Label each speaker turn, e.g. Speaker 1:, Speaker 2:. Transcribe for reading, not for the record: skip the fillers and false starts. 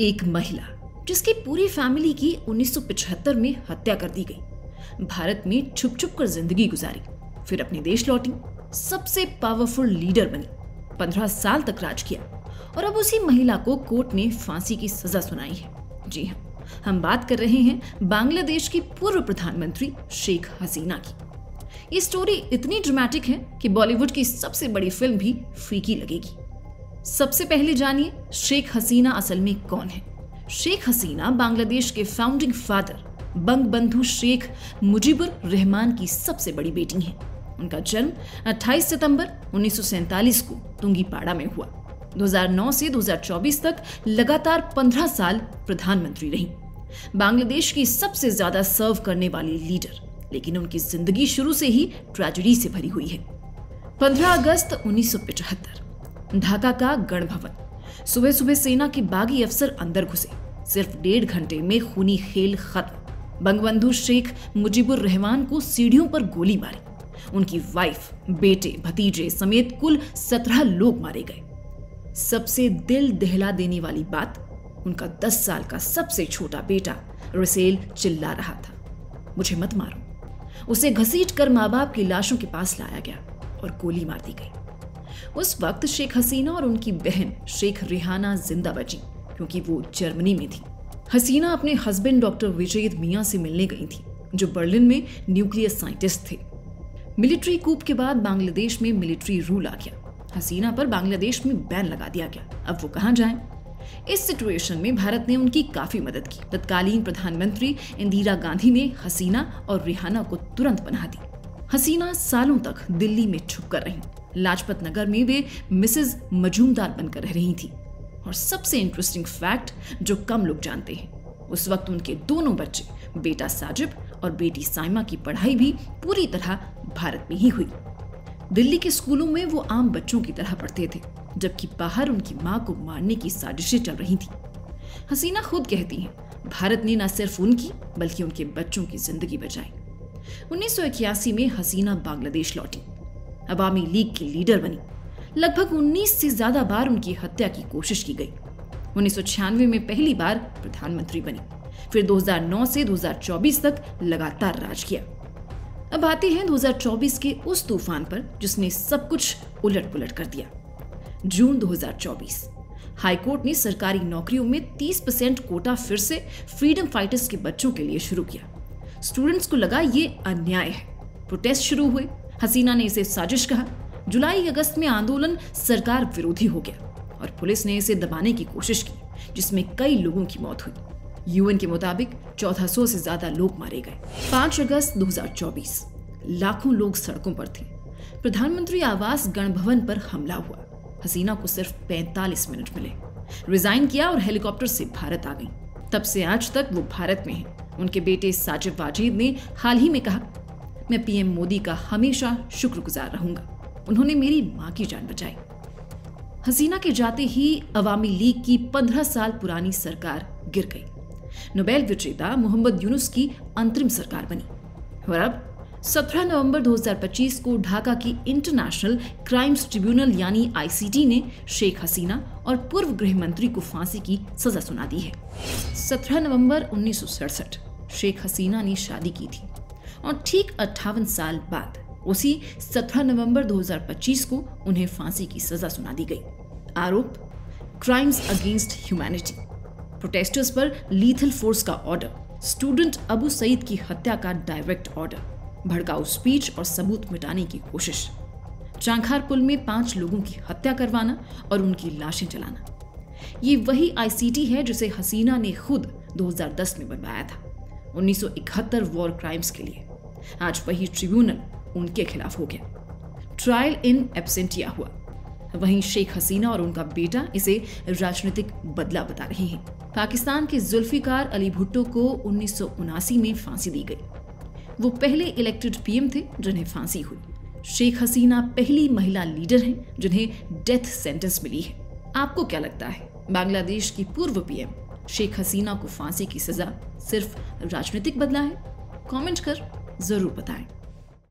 Speaker 1: एक महिला जिसकी पूरी फैमिली की 1975 में हत्या कर दी गई, भारत में छुप छुप कर जिंदगी गुजारी, फिर अपने देश लौटी, सबसे पावरफुल लीडर बनी, 15 साल तक राज किया और अब उसी महिला को कोर्ट ने फांसी की सजा सुनाई है। जी हाँ, हम बात कर रहे हैं बांग्लादेश की पूर्व प्रधानमंत्री शेख हसीना की। ये स्टोरी इतनी ड्रामेटिक है कि बॉलीवुड की सबसे बड़ी फिल्म भी फीकी लगेगी। सबसे पहले जानिए शेख हसीना असल में कौन है। शेख हसीना बांग्लादेश के फाउंडिंग फादर बंगबंधु शेख मुजीबुर रहमान की सबसे बड़ी बेटी हैं। उनका जन्म 28 सितंबर 1947 को तुंगीपाड़ा में हुआ। 2009 से 2024 तक लगातार 15 साल प्रधानमंत्री रहीं। बांग्लादेश की सबसे ज्यादा सर्व करने वाली लीडर, लेकिन उनकी जिंदगी शुरू से ही ट्रेजेडी से भरी हुई है। 15 अगस्त 1975, ढाका का गण भवन। सुबह सुबह सेना के बागी अफसर अंदर घुसे। सिर्फ 1.5 घंटे में खूनी खेल खत्म। बंगबंधु शेख मुजीबुर रहमान को सीढ़ियों पर गोली मारी। उनकी वाइफ, बेटे, भतीजे समेत कुल 17 लोग मारे गए। सबसे दिल दहला देने वाली बात, उनका 10 साल का सबसे छोटा बेटा रसेल चिल्ला रहा था, मुझे मत मारो। उसे घसीट कर माँ बाप की लाशों के पास लाया गया और गोली मार दी गई। उस वक्त शेख हसीना और उनकी बहन शेख रेहाना जिंदा बची, क्योंकि वो जर्मनी में थी। हसीना अपने हस्बैंड डॉक्टर विजय मियां से मिलने गई थी, जो बर्लिन में न्यूक्लियर साइंटिस्ट थे। मिलिट्री कूप के बाद बांग्लादेश में मिलिट्री रूल आ गया। हसीना पर बांग्लादेश में बैन लगा दिया गया। अब वो कहां जाएं? इस सिचुएशन में भारत ने उनकी काफी मदद की। तत्कालीन प्रधानमंत्री इंदिरा गांधी ने हसीना और रेहाना को तुरंत पनाह दी। हसीना सालों तक दिल्ली में छुप कर रहीं। लाजपत नगर में वे मिसेज मजूमदार बनकर रह रही थी। और सबसे इंटरेस्टिंग फैक्ट जो कम लोग जानते हैं, उस वक्त उनके दोनों बच्चे, बेटा साजिब और बेटी साइमा की पढ़ाई भी पूरी तरह भारत में ही हुई। दिल्ली के स्कूलों में वो आम बच्चों की तरह पढ़ते थे, जबकि बाहर उनकी मां को मारने की साजिशें चल रही थी। हसीना खुद कहती हैं, भारत ने न सिर्फ उनकी बल्कि उनके बच्चों की जिंदगी बचाई। 1981 में हसीना बांग्लादेश लौटी, अवामी लीग की लीडर बनी। लगभग 19 से ज्यादा बार उनकी हत्या की कोशिश की गई। 1996 में पहली बार प्रधानमंत्री बनी, फिर 2009 से 2024 तक लगातार राज किया। अब आते हैं 2024 के उस तूफान पर जिसने सब कुछ उलट पुलट कर दिया। जून 2024, हाईकोर्ट ने सरकारी नौकरियों में 30% कोटा फिर से फ्रीडम फाइटर्स के बच्चों के लिए शुरू किया। स्टूडेंट्स को लगा ये अन्याय है। प्रोटेस्ट शुरू हुए। हसीना ने इसे साजिश कहा। जुलाई अगस्त में आंदोलन सरकार विरोधी हो गया और पुलिस ने इसे दबाने की कोशिश की, जिसमें कई लोगों की मौत हुई। यूएन के मुताबिक 1400 से ज्यादा लोग मारे गए। 5 अगस्त 2024, लाखों लोग सड़कों पर थे। प्रधानमंत्री आवास गण भवन पर हमला हुआ। हसीना को सिर्फ 45 मिनट मिले। रिजाइन किया और हेलीकॉप्टर से भारत आ गई। तब से आज तक वो भारत में है। उनके बेटे साजिब वाजिद ने हाल ही में कहा, मैं पीएम मोदी का हमेशा शुक्रगुजार रहूंगा, उन्होंने मेरी मां की जान बचाई। हसीना के जाते ही अवामी लीग की 15 साल पुरानी सरकार गिर गई। नोबेल विजेता मोहम्मद यूनुस की अंतरिम सरकार बनी और अब 17 नवंबर 2025 को ढाका की इंटरनेशनल क्राइम्स ट्रिब्यूनल यानी आईसीटी ने शेख हसीना और पूर्व गृह मंत्री को फांसी की सजा सुना दी है। 17 नवंबर 1967 शेख हसीना ने शादी की थी और ठीक 58 साल बाद उसी 17 नवंबर 2025 को उन्हें फांसी की सजा सुना दी गई। आरोप, क्राइम्स अगेंस्ट ह्यूमैनिटी, प्रोटेस्टर्स पर लीथल फोर्स का ऑर्डर, स्टूडेंट अबू सईद की हत्या का डायरेक्ट ऑर्डर, भड़काऊ स्पीच और सबूत मिटाने की कोशिश, चांखार पुल में 5 लोगों की हत्या करवाना और उनकी लाशें जलाना। ये वही आईसीटी है जिसे हसीना ने खुद 2010 में बनवाया था 1971 वॉर क्राइम्स के लिए। आज वही ट्रिब्यूनल उनके खिलाफ हो गया। ट्रायल इन एब्सेंटिया हुआ। वहीं शेख हसीना और उनका बेटा इसे राजनीतिक बदला बता रहे हैं। पाकिस्तान के जुल्फिकार अली भुट्टो को 1979 में फांसी दी गई। वो पहले इलेक्टेड पीएम थे जिन्हें फांसी हुई। शेख हसीना पहली महिला लीडर हैं जिन्हें डेथ सेंटेंस मिली है। आपको क्या लगता है, बांग्लादेश की पूर्व पीएम शेख हसीना को फांसी की सजा सिर्फ राजनीतिक बदला है? कमेंट कर जरूर बताएं।